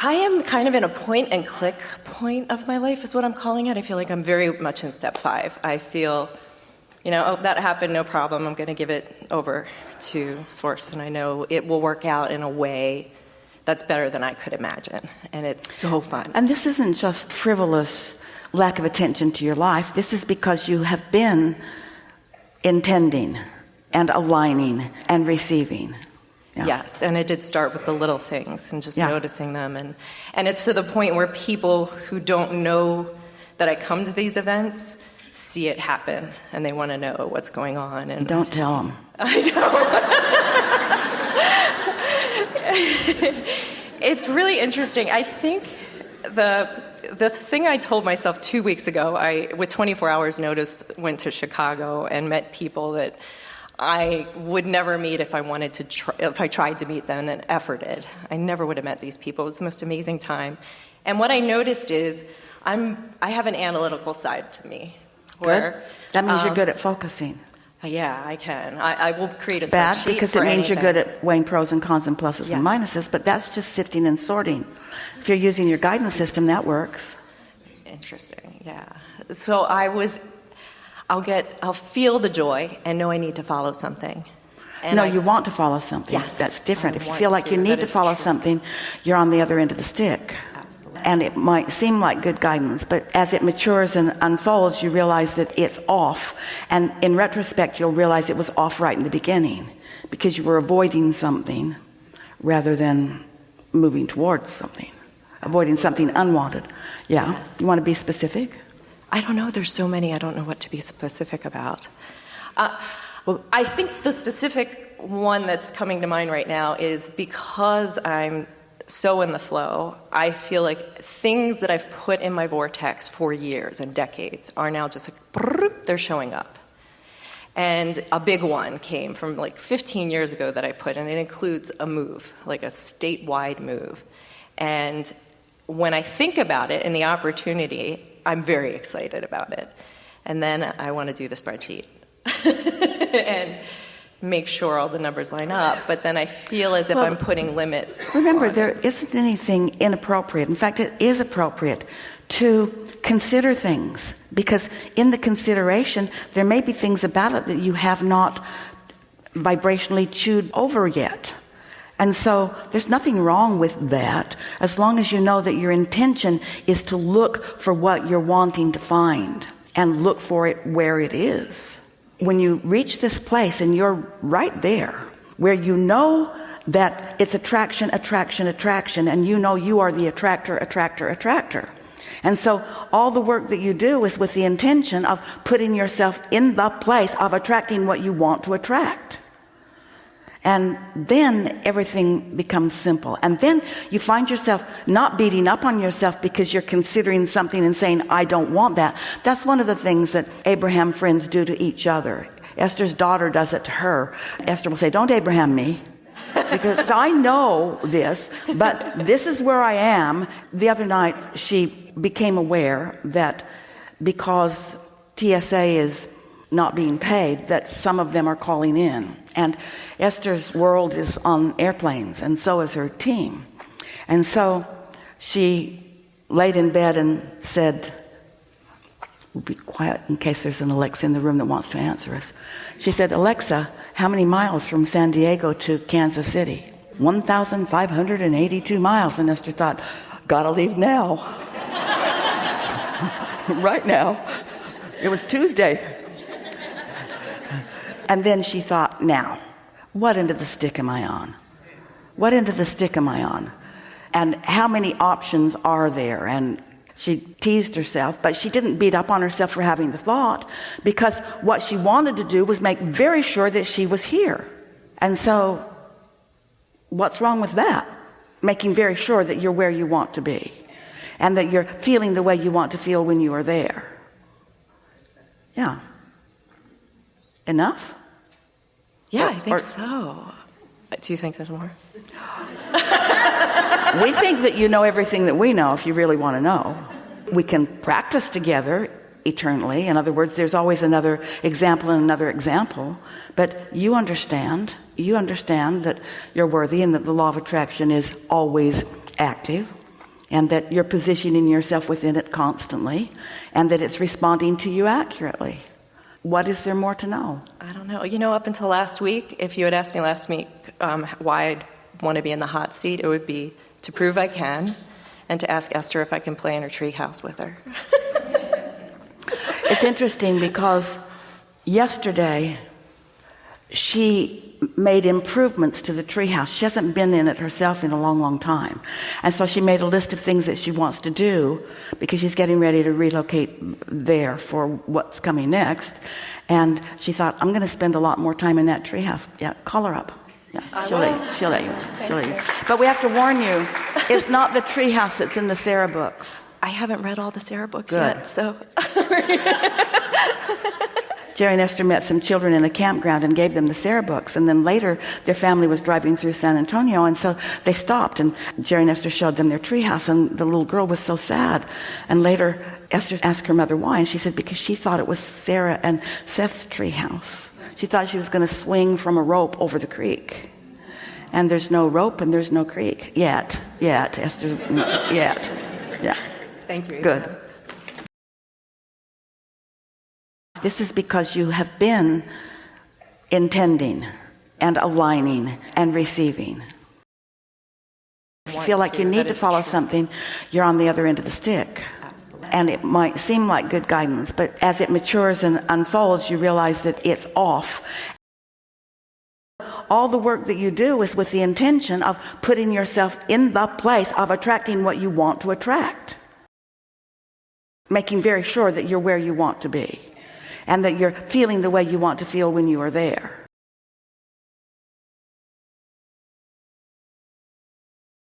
I am kind of in a point and click point of my life is what I'm calling it. I feel like I'm very much in step 5. I feel, oh, that happened, no problem. I'm going to give it over to Source, and I know it will work out in a way that's better than I could imagine. And it's so fun. And this isn't just frivolous lack of attention to your life. This is because you have been intending and aligning and receiving. Yeah. Yes, and it did start with the little things and just noticing them. And it's to the point where people who don't know that I come to these events see it happen, and they want to know what's going on. And don't tell them. I know. It's really interesting. I think the thing I told myself 2 weeks ago, I, with 24 hours notice, went to Chicago and met people that I would never meet if I wanted to. If I tried to meet them and efforted, I never would have met these people. It was the most amazing time. And what I noticed is I have an analytical side to me. Good. That means you're good at focusing. Yeah, I can. I will create a spreadsheet. Bad because it means anything. you're good at weighing pros and cons and pluses and minuses, but that's just sifting and sorting. If you're using your guidance system, that works. Interesting, yeah. So I'll feel the joy and know I need to follow something. And you want to follow something. Yes. That's different. If you feel like you need to follow something, you're on the other end of the stick. And it might seem like good guidance, but as it matures and unfolds, you realize that it's off. And in retrospect, you'll realize it was off right in the beginning because you were avoiding something rather than moving towards something, avoiding something unwanted. Yeah. Yes. You want to be specific? I don't know. There's so many. I don't know what to be specific about. I think the specific one that's coming to mind right now is because I'm so in the flow, I feel like things that I've put in my vortex for years and decades are now just like, they're showing up. And a big one came from like 15 years ago that I put, and it includes a move, like a statewide move. And when I think about it and the opportunity, I'm very excited about it. And then I want to do the spreadsheet and make sure all the numbers line up, but then I feel as if I'm putting limits. Remember, there isn't anything inappropriate. In fact, it is appropriate to consider things, because in the consideration, there may be things about it that you have not vibrationally chewed over yet. And so there's nothing wrong with that, as long as you know that your intention is to look for what you're wanting to find and look for it where it is. When you reach this place and you're right there, where you know that it's attraction, attraction, attraction, and you know you are the attractor, attractor, attractor. And so all the work that you do is with the intention of putting yourself in the place of attracting what you want to attract. And then everything becomes simple. And then you find yourself not beating up on yourself because you're considering something and saying, I don't want that. That's one of the things that Abraham friends do to each other. Esther's daughter does it to her. Esther will say, don't Abraham me. Because I know this, but this is where I am. The other night, she became aware that because TSA is not being paid, that some of them are calling in. And Esther's world is on airplanes, and so is her team. And so she laid in bed and said, we'll be quiet in case there's an Alexa in the room that wants to answer us. She said, Alexa, how many miles from San Diego to Kansas City? 1,582 miles. And Esther thought, gotta leave now. Right now. It was Tuesday. And then she thought, now, what end of the stick am I on? What end of the stick am I on? And how many options are there? And she teased herself, but she didn't beat up on herself for having the thought, because what she wanted to do was make very sure that she was here. And so, what's wrong with that? Making very sure that you're where you want to be, and that you're feeling the way you want to feel when you are there. Yeah. Enough? Yeah, I think so. Do you think there's more? We think that you know everything that we know if you really want to know. We can practice together eternally. In other words, there's always another example and another example. But you understand that you're worthy and that the law of attraction is always active. and that you're positioning yourself within it constantly, and that it's responding to you accurately. What is there more to know? I don't know. Up until last week, if you had asked me last week why I'd want to be in the hot seat, it would be to prove I can, and to ask Esther if I can play in her tree house with her. It's interesting because yesterday she made improvements to the treehouse. She hasn't been in it herself in a long, long time. And so she made a list of things that she wants to do because she's getting ready to relocate there for what's coming next. And she thought, I'm going to spend a lot more time in that treehouse. Yeah, call her up. Yeah, she'll let you. But we have to warn you, it's not the treehouse that's in the Sarah books. I haven't read all the Sarah books Good. yet, so... Jerry and Esther met some children in a campground and gave them the Sarah books. And then later, their family was driving through San Antonio, and so they stopped, and Jerry and Esther showed them their treehouse, and the little girl was so sad. And later, Esther asked her mother why, and she said because she thought it was Sarah and Seth's treehouse. She thought she was going to swing from a rope over the creek. And there's no rope and there's no creek. Yet, Esther's, yet. Yeah. Thank you. Good. This is because you have been intending and aligning and receiving. If you feel like you need to follow something, you're on the other end of the stick. Absolutely. And it might seem like good guidance, but as it matures and unfolds, you realize that it's off. All the work that you do is with the intention of putting yourself in the place of attracting what you want to attract. Making very sure that you're where you want to be. And that you're feeling the way you want to feel when you are there.